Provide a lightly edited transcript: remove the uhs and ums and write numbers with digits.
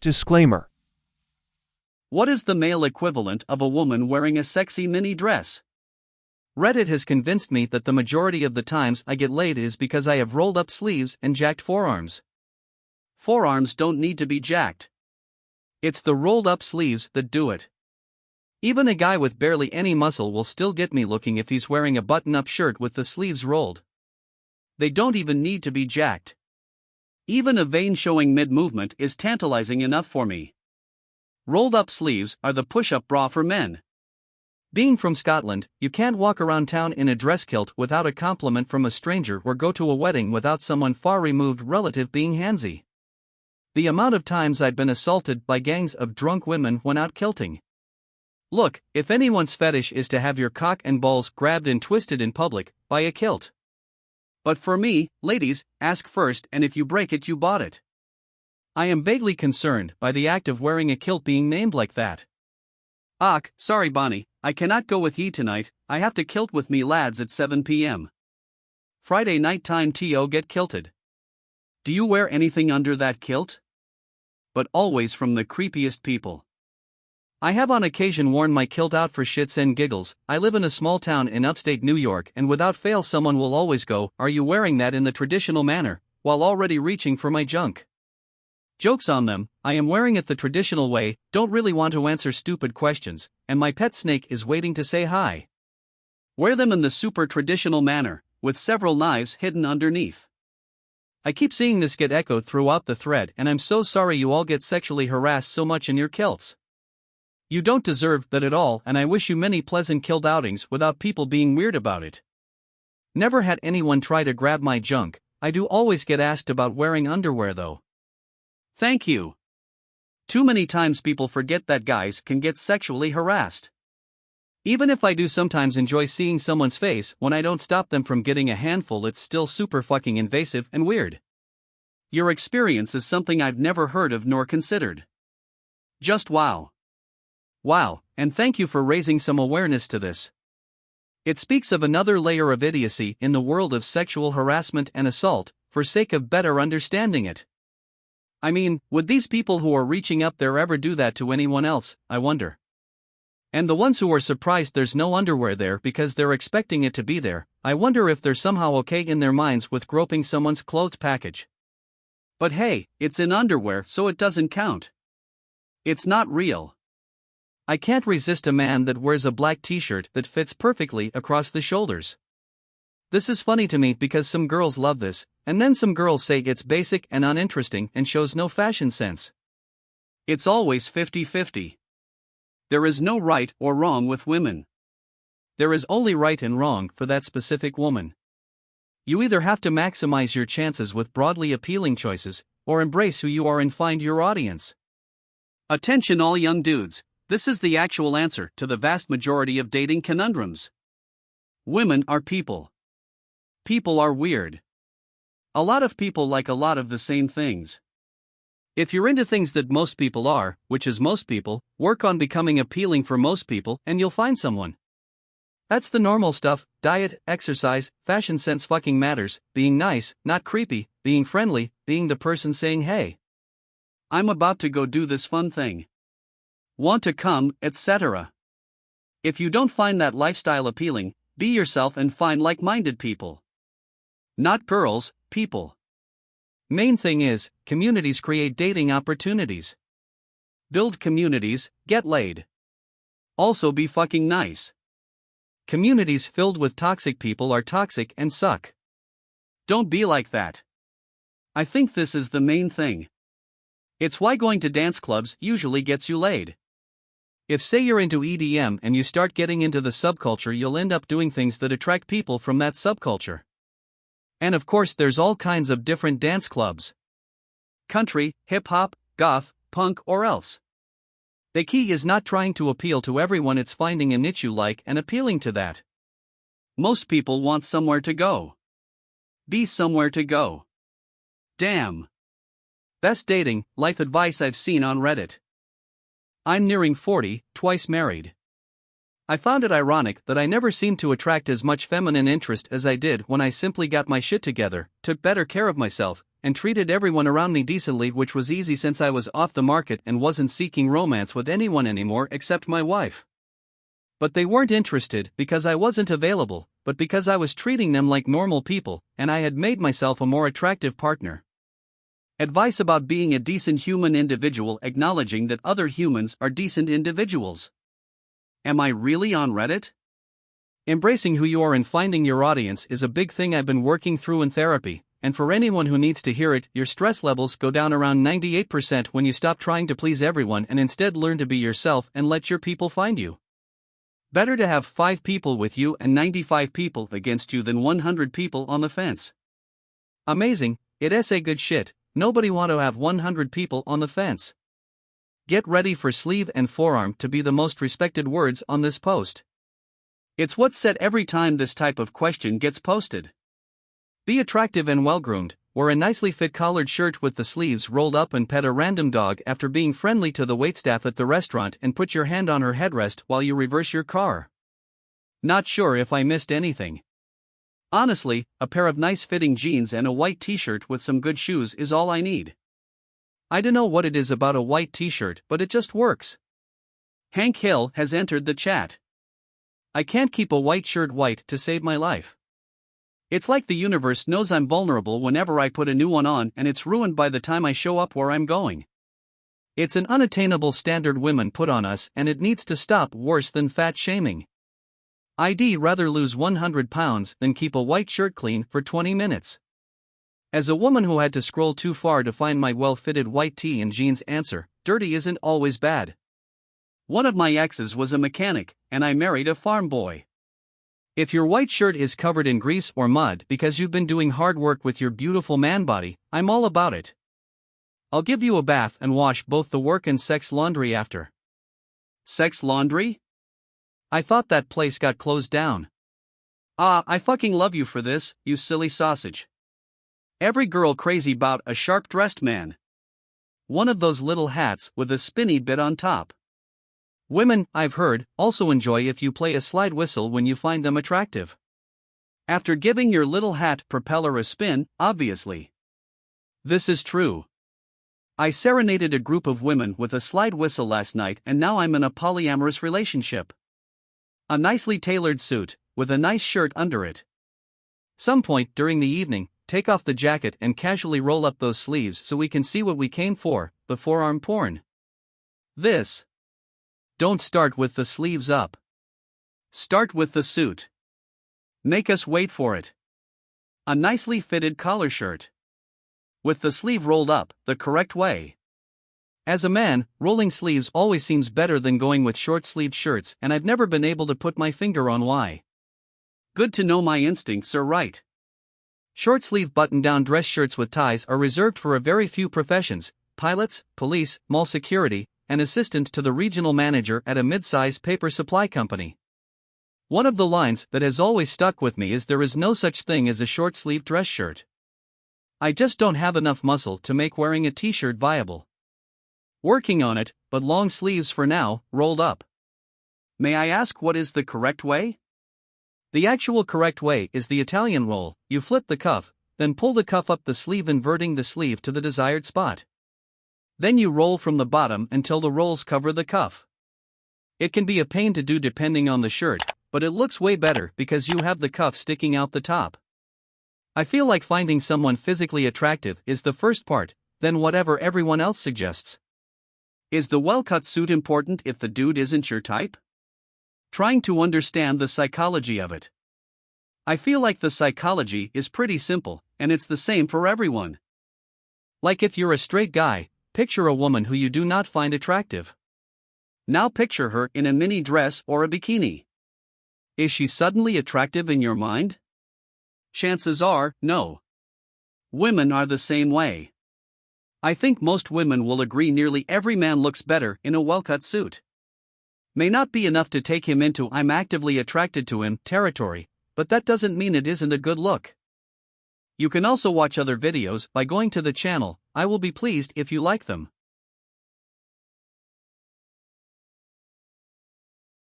Disclaimer. What is the male equivalent of a woman wearing a sexy mini dress? Reddit has convinced me that the majority of the times I get laid is because I have rolled up sleeves and jacked forearms. Forearms don't need to be jacked. It's the rolled up sleeves that do it. Even a guy with barely any muscle will still get me looking if he's wearing a button-up shirt with the sleeves rolled. They don't even need to be jacked. Even a vein showing mid-movement is tantalizing enough for me. Rolled-up sleeves are the push-up bra for men. Being from Scotland, you can't walk around town in a dress kilt without a compliment from a stranger or go to a wedding without someone far-removed relative being handsy. The amount of times I've been assaulted by gangs of drunk women when out kilting. Look, if anyone's fetish is to have your cock and balls grabbed and twisted in public, buy a kilt. But for me, ladies, ask first, and if you break it, you bought it. I am vaguely concerned by the act of wearing a kilt being named like that. Sorry Bonnie, I cannot go with ye tonight, I have to kilt with me lads at 7 p.m. Friday night time to get kilted. Do you wear anything under that kilt? But always from the creepiest people. I have on occasion worn my kilt out for shits and giggles. I live in a small town in upstate New York, and without fail someone will always go, "Are you wearing that in the traditional manner?" while already reaching for my junk. Joke's on them, I am wearing it the traditional way, don't really want to answer stupid questions, and my pet snake is waiting to say hi. Wear them in the super traditional manner, with several knives hidden underneath. I keep seeing this get echoed throughout the thread, and I'm so sorry you all get sexually harassed so much in your kilts. You don't deserve that at all, and I wish you many pleasant kilt outings without people being weird about it. Never had anyone try to grab my junk. I do always get asked about wearing underwear though. Thank you. Too many times people forget that guys can get sexually harassed. Even if I do sometimes enjoy seeing someone's face when I don't stop them from getting a handful, it's still super fucking invasive and weird. Your experience is something I've never heard of nor considered. Just wow. Wow, and thank you for raising some awareness to this. It speaks of another layer of idiocy in the world of sexual harassment and assault, for sake of better understanding it. I mean, would these people who are reaching up there ever do that to anyone else, I wonder? And the ones who are surprised there's no underwear there because they're expecting it to be there, I wonder if they're somehow okay in their minds with groping someone's clothed package. But hey, it's in underwear, so it doesn't count. It's not real. I can't resist a man that wears a black t-shirt that fits perfectly across the shoulders. This is funny to me because some girls love this, and then some girls say it's basic and uninteresting and shows no fashion sense. It's always 50-50. There is no right or wrong with women. There is only right and wrong for that specific woman. You either have to maximize your chances with broadly appealing choices, or embrace who you are and find your audience. Attention all young dudes. This is the actual answer to the vast majority of dating conundrums. Women are people. People are weird. A lot of people like a lot of the same things. If you're into things that most people are, which is most people, work on becoming appealing for most people and you'll find someone. That's the normal stuff: diet, exercise, fashion sense fucking matters, being nice, not creepy, being friendly, being the person saying hey, I'm about to go do this fun thing. Want to come, etc. If you don't find that lifestyle appealing, be yourself and find like-minded people. Not girls, people. Main thing is, communities create dating opportunities. Build communities, get laid. Also be fucking nice. Communities filled with toxic people are toxic and suck. Don't be like that. I think this is the main thing. It's why going to dance clubs usually gets you laid. If say you're into EDM and you start getting into the subculture, you'll end up doing things that attract people from that subculture. And of course there's all kinds of different dance clubs. Country, hip-hop, goth, punk or else. The key is not trying to appeal to everyone, it's finding a niche you like and appealing to that. Most people want somewhere to go. Be somewhere to go. Damn. Best dating life advice I've seen on Reddit. I'm nearing 40, twice married. I found it ironic that I never seemed to attract as much feminine interest as I did when I simply got my shit together, took better care of myself, and treated everyone around me decently, which was easy since I was off the market and wasn't seeking romance with anyone anymore except my wife. But they weren't interested because I wasn't available, but because I was treating them like normal people, and I had made myself a more attractive partner. Advice about being a decent human individual: acknowledging that other humans are decent individuals. Am I really on Reddit? Embracing who you are and finding your audience is a big thing I've been working through in therapy, and for anyone who needs to hear it, your stress levels go down around 98% when you stop trying to please everyone and instead learn to be yourself and let your people find you. Better to have 5 people with you and 95 people against you than 100 people on the fence. Amazing, it's a good shit. Nobody want to have 100 people on the fence. Get ready for sleeve and forearm to be the most respected words on this post. It's what's said every time this type of question gets posted. Be attractive and well-groomed, wear a nicely fit collared shirt with the sleeves rolled up and pet a random dog after being friendly to the waitstaff at the restaurant and put your hand on her headrest while you reverse your car. Not sure if I missed anything. Honestly, a pair of nice-fitting jeans and a white t-shirt with some good shoes is all I need. I don't know what it is about a white t-shirt, but it just works. Hank Hill has entered the chat. I can't keep a white shirt white to save my life. It's like the universe knows I'm vulnerable whenever I put a new one on, and it's ruined by the time I show up where I'm going. It's an unattainable standard women put on us, and it needs to stop. Worse than fat shaming. I'd rather lose 100 pounds than keep a white shirt clean for 20 minutes. As a woman who had to scroll too far to find my well-fitted white tee and jeans answer, dirty isn't always bad. One of my exes was a mechanic, and I married a farm boy. If your white shirt is covered in grease or mud because you've been doing hard work with your beautiful man body, I'm all about it. I'll give you a bath and wash both the work and sex laundry after. Sex laundry? I thought that place got closed down. I fucking love you for this, you silly sausage. Every girl crazy about a sharp-dressed man. One of those little hats with a spinny bit on top. Women, I've heard, also enjoy if you play a slide whistle when you find them attractive. After giving your little hat propeller a spin, obviously. This is true. I serenaded a group of women with a slide whistle last night, and now I'm in a polyamorous relationship. A nicely tailored suit, with a nice shirt under it. Some point during the evening, take off the jacket and casually roll up those sleeves so we can see what we came for, the forearm porn. This. Don't start with the sleeves up. Start with the suit. Make us wait for it. A nicely fitted collar shirt. With the sleeve rolled up, the correct way. As a man, rolling sleeves always seems better than going with short-sleeved shirts, and I've never been able to put my finger on why. Good to know my instincts are right. Short-sleeve button-down dress shirts with ties are reserved for a very few professions: pilots, police, mall security, and assistant to the regional manager at a mid-size paper supply company. One of the lines that has always stuck with me is there is no such thing as a short-sleeved dress shirt. I just don't have enough muscle to make wearing a t-shirt viable. Working on it, but long sleeves for now, rolled up. May I ask what is the correct way? The actual correct way is the Italian roll. You flip the cuff, then pull the cuff up the sleeve, inverting the sleeve to the desired spot. Then you roll from the bottom until the rolls cover the cuff. It can be a pain to do depending on the shirt, but it looks way better because you have the cuff sticking out the top. I feel like finding someone physically attractive is the first part, then whatever everyone else suggests. Is the well-cut suit important if the dude isn't your type? Trying to understand the psychology of it. I feel like the psychology is pretty simple, and it's the same for everyone. Like if you're a straight guy, picture a woman who you do not find attractive. Now picture her in a mini dress or a bikini. Is she suddenly attractive in your mind? Chances are, no. Women are the same way. I think most women will agree nearly every man looks better in a well-cut suit. May not be enough to take him into "I'm actively attracted to him" territory, but that doesn't mean it isn't a good look. You can also watch other videos by going to the channel. I will be pleased if you like them.